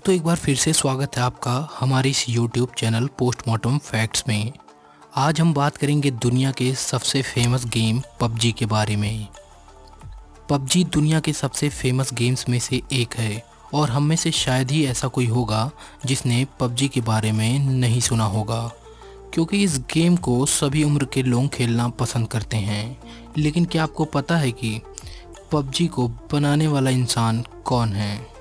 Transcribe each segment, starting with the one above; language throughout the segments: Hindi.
दोस्तों एक बार फिर से स्वागत है आपका हमारे इस YouTube चैनल पोस्टमार्टम फैक्ट्स में। आज हम बात करेंगे दुनिया के सबसे फेमस गेम पबजी के बारे में। पबजी दुनिया के सबसे फेमस गेम्स में से एक है और हम में से शायद ही ऐसा कोई होगा जिसने पबजी के बारे में नहीं सुना होगा, क्योंकि इस गेम को सभी उम्र के लोग खेलना पसंद करते हैं। लेकिन क्या आपको पता है कि पबजी को बनाने वाला इंसान कौन है?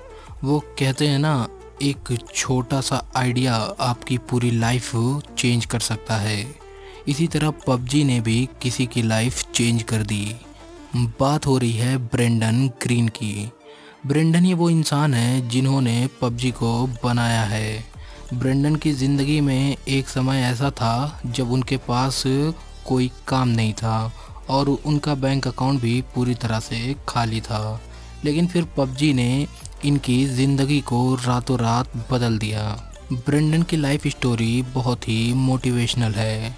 वो कहते हैं ना, एक छोटा सा आइडिया आपकी पूरी लाइफ चेंज कर सकता है। इसी तरह पबजी ने भी किसी की लाइफ चेंज कर दी। बात हो रही है ब्रेंडन ग्रीन की। ब्रेंडन ही वो इंसान है जिन्होंने पबजी को बनाया है। ब्रेंडन की ज़िंदगी में एक समय ऐसा था जब उनके पास कोई काम नहीं था और उनका बैंक अकाउंट भी पूरी तरह से खाली था। लेकिन फिर पबजी ने इनकी ज़िंदगी को रातों रात बदल दिया। ब्रेंडन की लाइफ स्टोरी बहुत ही मोटिवेशनल है।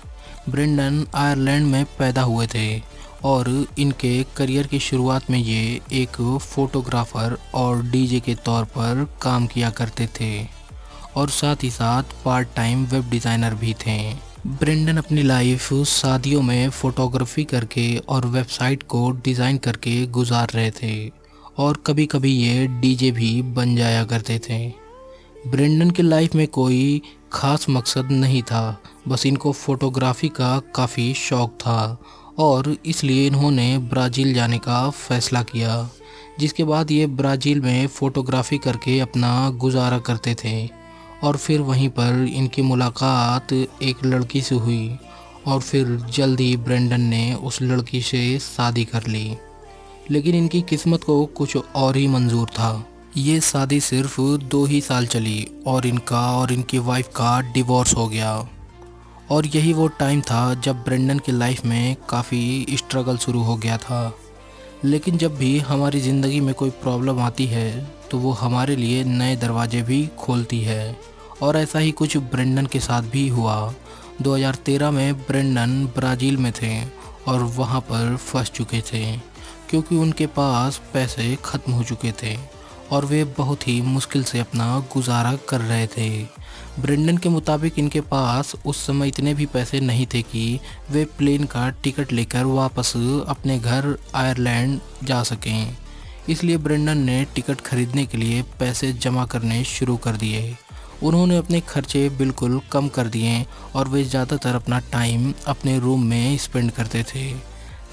ब्रेंडन आयरलैंड में पैदा हुए थे और इनके करियर की शुरुआत में ये एक फ़ोटोग्राफ़र और डीजे के तौर पर काम किया करते थे और साथ ही साथ पार्ट टाइम वेब डिज़ाइनर भी थे। ब्रेंडन अपनी लाइफ शादियों में फ़ोटोग्राफी करके और वेबसाइट को डिज़ाइन करके गुजार रहे थे और कभी कभी ये डीजे भी बन जाया करते थे। ब्रेंडन की लाइफ में कोई ख़ास मकसद नहीं था, बस इनको फ़ोटोग्राफी का काफ़ी शौक़ था और इसलिए इन्होंने ब्राज़ील जाने का फ़ैसला किया, जिसके बाद ये ब्राज़ील में फ़ोटोग्राफी करके अपना गुजारा करते थे। और फिर वहीं पर इनकी मुलाकात एक लड़की से हुई और फिर जल्दी ब्रेंडन ने उस लड़की से शादी कर ली। लेकिन इनकी किस्मत को कुछ और ही मंजूर था। ये शादी सिर्फ 2 ही साल चली और इनका और इनकी वाइफ का डिवोर्स हो गया। और यही वो टाइम था जब ब्रेंडन की लाइफ में काफ़ी स्ट्रगल शुरू हो गया था। लेकिन जब भी हमारी ज़िंदगी में कोई प्रॉब्लम आती है तो वो हमारे लिए नए दरवाजे भी खोलती है, और ऐसा ही कुछ ब्रेंडन के साथ भी हुआ। 2013 में ब्रेंडन ब्राज़ील में थे और वहाँ पर फंस चुके थे क्योंकि उनके पास पैसे ख़त्म हो चुके थे और वे बहुत ही मुश्किल से अपना गुजारा कर रहे थे। ब्रेंडन के मुताबिक इनके पास उस समय इतने भी पैसे नहीं थे कि वे प्लेन का टिकट लेकर वापस अपने घर आयरलैंड जा सकें। इसलिए ब्रेंडन ने टिकट खरीदने के लिए पैसे जमा करने शुरू कर दिए। उन्होंने अपने खर्चे बिल्कुल कम कर दिए और वे ज़्यादातर अपना टाइम अपने रूम में स्पेंड करते थे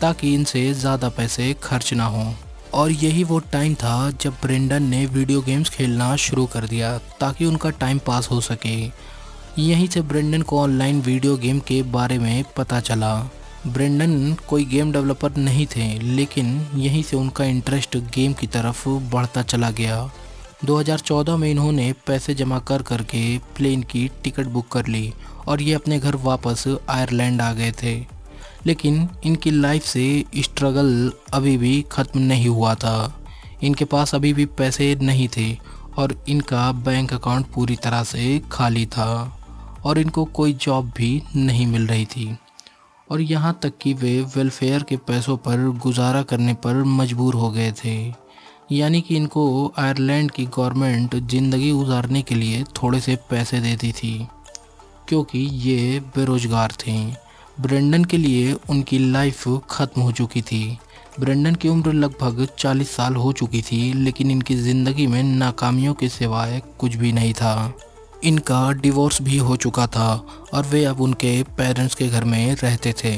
ताकि इनसे ज़्यादा पैसे खर्च ना हों। और यही वो टाइम था जब ब्रेंडन ने वीडियो गेम्स खेलना शुरू कर दिया ताकि उनका टाइम पास हो सके। यहीं से ब्रेंडन को ऑनलाइन वीडियो गेम के बारे में पता चला। ब्रेंडन कोई गेम डेवलपर नहीं थे, लेकिन यहीं से उनका इंटरेस्ट गेम की तरफ बढ़ता चला गया। 2014 में इन्होंने पैसे जमा कर करके प्लेन की टिकट बुक कर ली और ये अपने घर वापस आयरलैंड आ गए थे। लेकिन इनकी लाइफ से स्ट्रगल अभी भी ख़त्म नहीं हुआ था। इनके पास अभी भी पैसे नहीं थे और इनका बैंक अकाउंट पूरी तरह से खाली था और इनको कोई जॉब भी नहीं मिल रही थी और यहाँ तक कि वे वेलफेयर के पैसों पर गुजारा करने पर मजबूर हो गए थे। यानी कि इनको आयरलैंड की गवर्नमेंट ज़िंदगी गुजारने के लिए थोड़े से पैसे देती थी क्योंकि ये बेरोज़गार थे। ब्रेंडन के लिए उनकी लाइफ ख़त्म हो चुकी थी। ब्रेंडन की उम्र लगभग 40 साल हो चुकी थी, लेकिन इनकी ज़िंदगी में नाकामियों के सिवाय कुछ भी नहीं था। इनका डिवोर्स भी हो चुका था और वे अब उनके पेरेंट्स के घर में रहते थे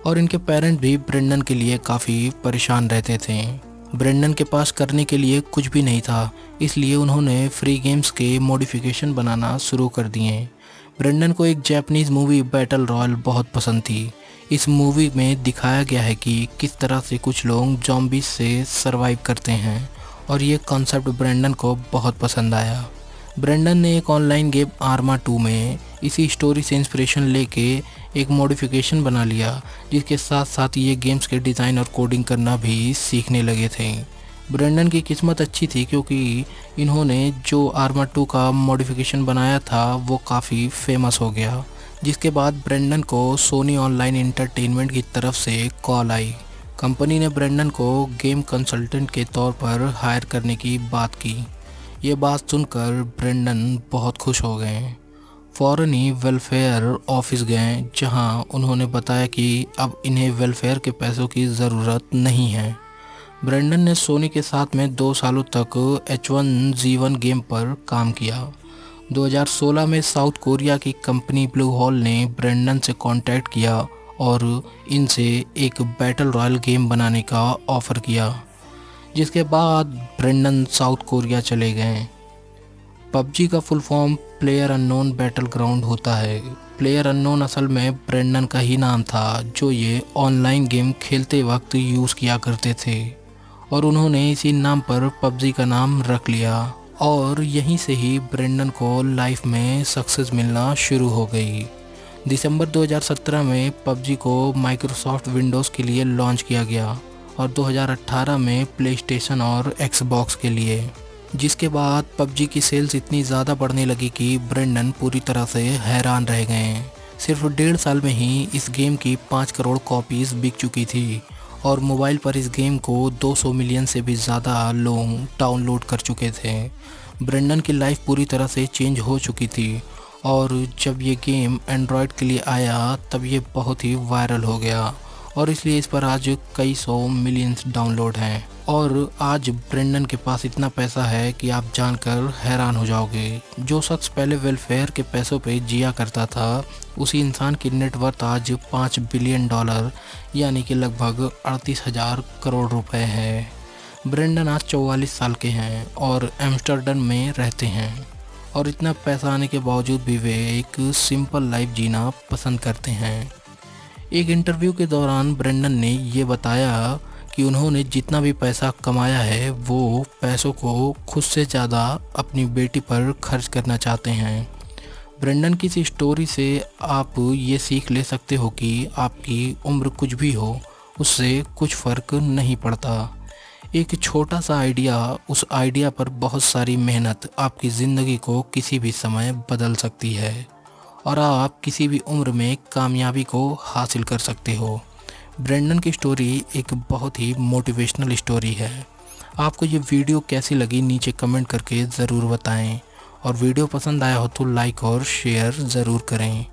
और इनके पेरेंट्स भी ब्रेंडन के लिए काफ़ी परेशान रहते थे। ब्रेंडन के पास करने के लिए कुछ भी नहीं था, इसलिए उन्होंने फ्री गेम्स के मॉडिफिकेशन बनाना शुरू कर दिए। ब्रेंडन को एक जापानीज़ मूवी बैटल रॉयल बहुत पसंद थी। इस मूवी में दिखाया गया है कि किस तरह से कुछ लोग ज़ॉम्बीज़ से सरवाइव करते हैं और ये कॉन्सेप्ट ब्रेंडन को बहुत पसंद आया। ब्रेंडन ने एक ऑनलाइन गेम आर्मा 2 में इसी स्टोरी से इंस्पिरेशन लेके एक मॉडिफिकेशन बना लिया, जिसके साथ साथ ये गेम्स के डिज़ाइन और कोडिंग करना भी सीखने लगे थे। ब्रेंडन की किस्मत अच्छी थी क्योंकि इन्होंने जो आर्मा 2 का मॉडिफिकेशन बनाया था वो काफ़ी फेमस हो गया, जिसके बाद ब्रेंडन को सोनी ऑनलाइन एंटरटेनमेंट की तरफ से कॉल आई। कंपनी ने ब्रेंडन को गेम कंसल्टेंट के तौर पर हायर करने की बात की। ये बात सुनकर ब्रेंडन बहुत खुश हो गए। फ़ौरन ही वेलफेयर ऑफिस गए, जहां उन्होंने बताया कि अब इन्हें वेलफेयर के पैसों की ज़रूरत नहीं है। ब्रेंडन ने सोनी के साथ में 2 सालों तक H1Z1 गेम पर काम किया। 2016 में साउथ कोरिया की कंपनी ब्लू होल ने ब्रेंडन से कांटेक्ट किया और इनसे एक बैटल रॉयल गेम बनाने का ऑफ़र किया, जिसके बाद ब्रेंडन साउथ कोरिया चले गए। पबजी का full form player unknown battle ground होता है। प्लेयर अननोन असल में ब्रेंडन का ही नाम था, जो ये ऑनलाइन गेम खेलते वक्त यूज़ किया करते थे, और उन्होंने इसी नाम पर पबजी का नाम रख लिया। और यहीं से ही ब्रेंडन को लाइफ में सक्सेस मिलना शुरू हो गई। दिसंबर 2017 में पबजी को माइक्रोसॉफ्ट विंडोज़ के लिए लॉन्च किया गया और 2018 में प्लेस्टेशन और एक्सबॉक्स के लिए, जिसके बाद पबजी की सेल्स इतनी ज़्यादा बढ़ने लगी कि ब्रेंडन पूरी तरह से हैरान रह गए। सिर्फ 1.5 साल में ही इस गेम की 5 करोड़ कॉपीज़ बिक चुकी थी और मोबाइल पर इस गेम को 200 मिलियन से भी ज़्यादा लोग डाउनलोड कर चुके थे। ब्रेंडन की लाइफ पूरी तरह से चेंज हो चुकी थी और जब ये गेम एंड्रॉयड के लिए आया तब ये बहुत ही वायरल हो गया और इसलिए इस पर आज कई 100 मिलियंस डाउनलोड हैं। और आज ब्रेंडन के पास इतना पैसा है कि आप जानकर हैरान हो जाओगे। जो शख्स पहले वेलफेयर के पैसों पे जिया करता था, उसी इंसान की नेटवर्थ आज $5 बिलियन यानी कि लगभग 38,000 करोड़ रुपए है। ब्रेंडन आज 44 साल के हैं और एम्स्टर्डम में रहते हैं, और इतना पैसा आने के बावजूद भी वे एक सिंपल लाइफ जीना पसंद करते हैं। एक इंटरव्यू के दौरान ब्रेंडन ने ये बताया कि उन्होंने जितना भी पैसा कमाया है वो पैसों को खुद से ज़्यादा अपनी बेटी पर खर्च करना चाहते हैं। ब्रेंडन की इस स्टोरी से आप ये सीख ले सकते हो कि आपकी उम्र कुछ भी हो, उससे कुछ फ़र्क नहीं पड़ता। एक छोटा सा आइडिया, उस आइडिया पर बहुत सारी मेहनत आपकी ज़िंदगी को किसी भी समय बदल सकती है और आप किसी भी उम्र में कामयाबी को हासिल कर सकते हो। ब्रेंडन की स्टोरी एक बहुत ही मोटिवेशनल स्टोरी है। आपको ये वीडियो कैसी लगी नीचे कमेंट करके ज़रूर बताएं, और वीडियो पसंद आया हो तो लाइक और शेयर ज़रूर करें।